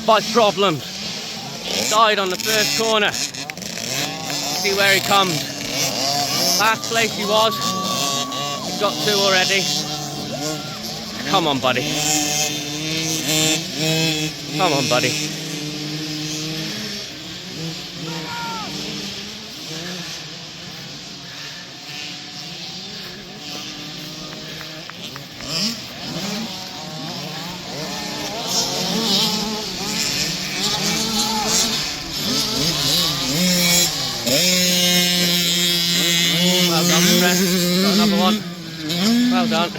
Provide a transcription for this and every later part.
by problems. Died on the first corner. See where he comes. Last place he was. He's got 2 already. Come on, buddy. Come on, buddy. Well done, Brett. Got another one. Well done.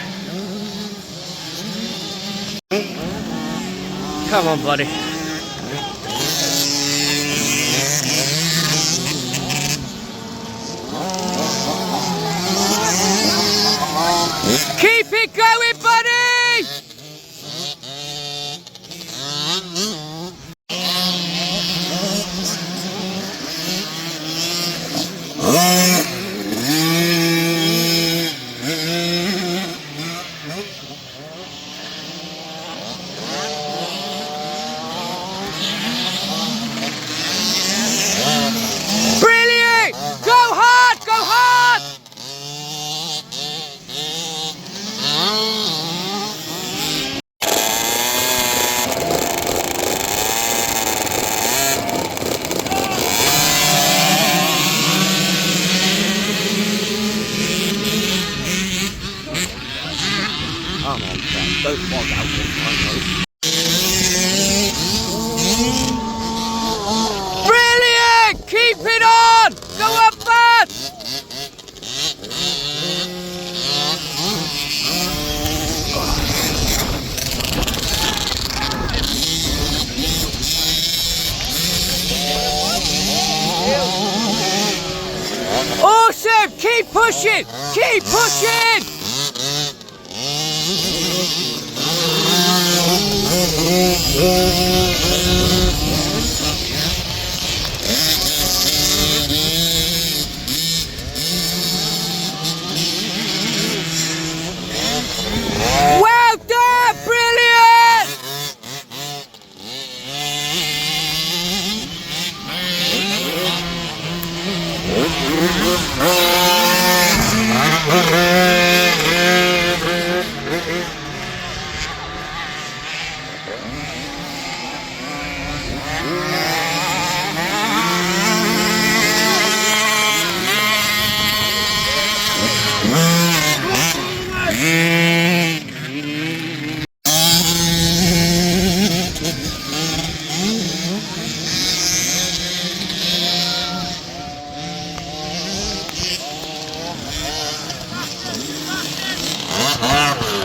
Come on, buddy. Keep it going, buddy! Brilliant! Go hard! Go hard! Come on, Sam. Don't bog out this time, Brilliant! Keep it on! Go up fast! Awesome! Keep pushing! Keep pushing! Well done! Brilliant!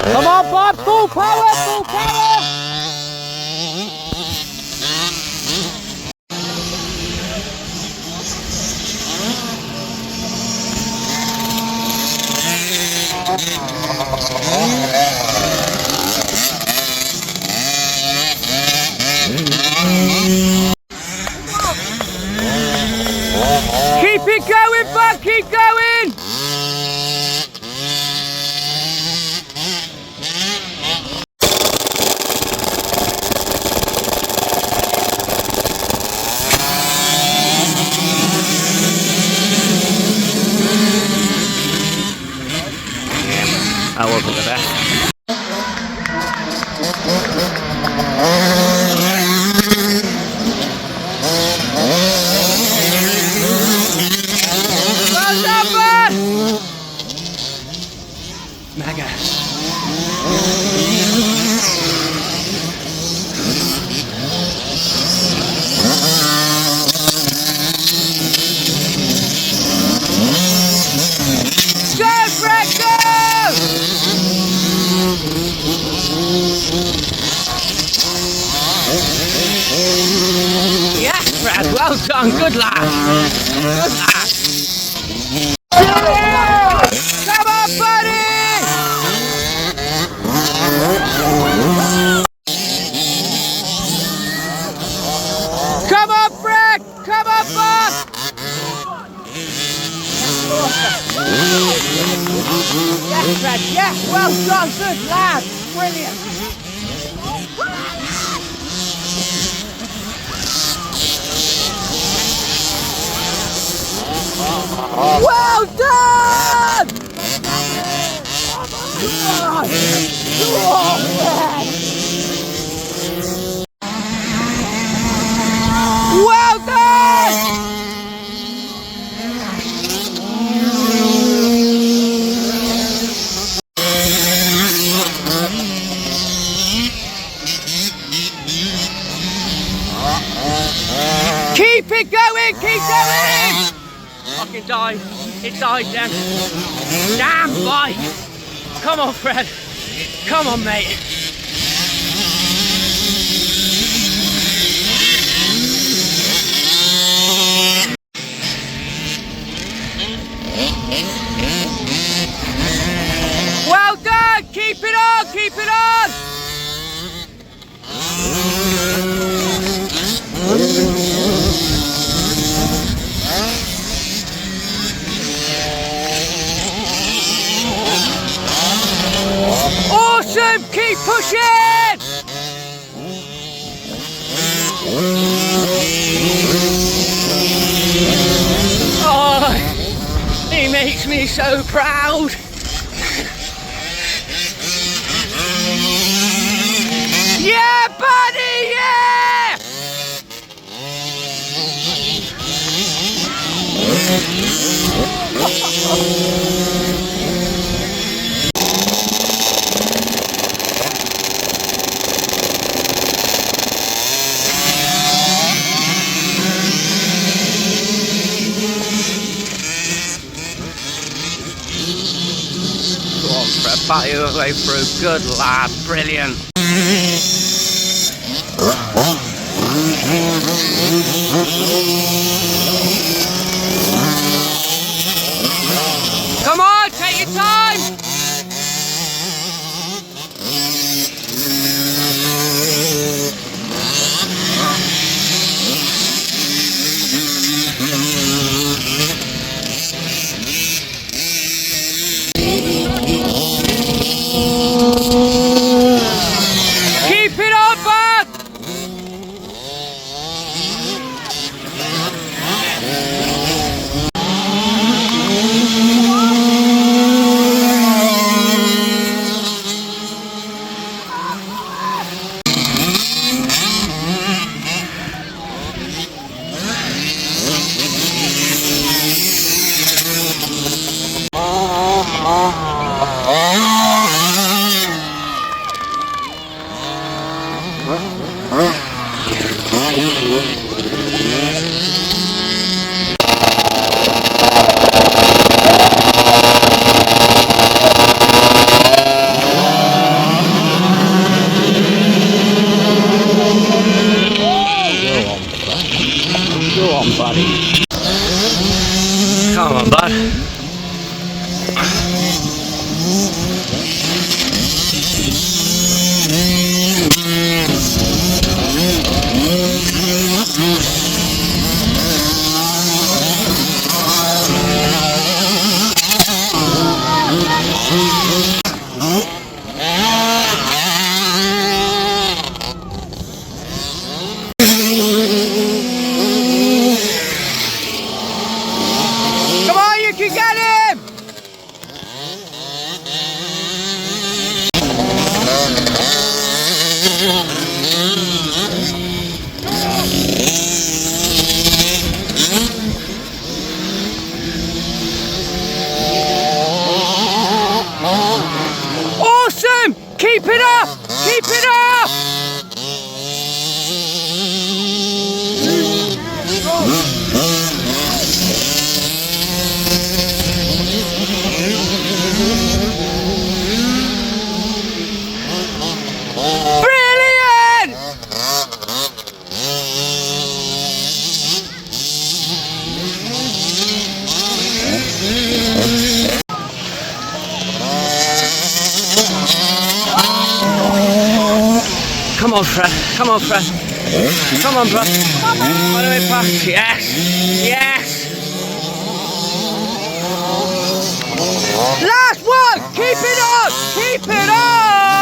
Come on, Bob! Full power! Full power! Keep it going, Bob! Keep going! That wasn't the best. Well done, bud! Mega. Go, Fred, go! Yes, Brad, well done, good lad. Good lad. Come on, buddy! Come on, Fred! Come on, Bob! Yes, Fred, yes, well done, good lad. Brilliant. Well done! Well done! Keep it going, keep going! Fucking died. It died then. Damn boy! Come on, Fred. Come on, mate. Well done! Keep it on! Keep it on! Awesome! Keep pushing! Oh, he makes me so proud. Yeah, buddy, yeah! Go on, Fred, bat your way through. Good lad, brilliant. Come on, take your time. Keep it up, bud. Go on, buddy. Come on, bud. Come on, you can get him! Awesome! Keep it up! Keep it up! Brilliant! Come on, Fred. Come on, Fred. Come on, bro. All the way past. Yes. Yes. Last one. Keep it up. Keep it up.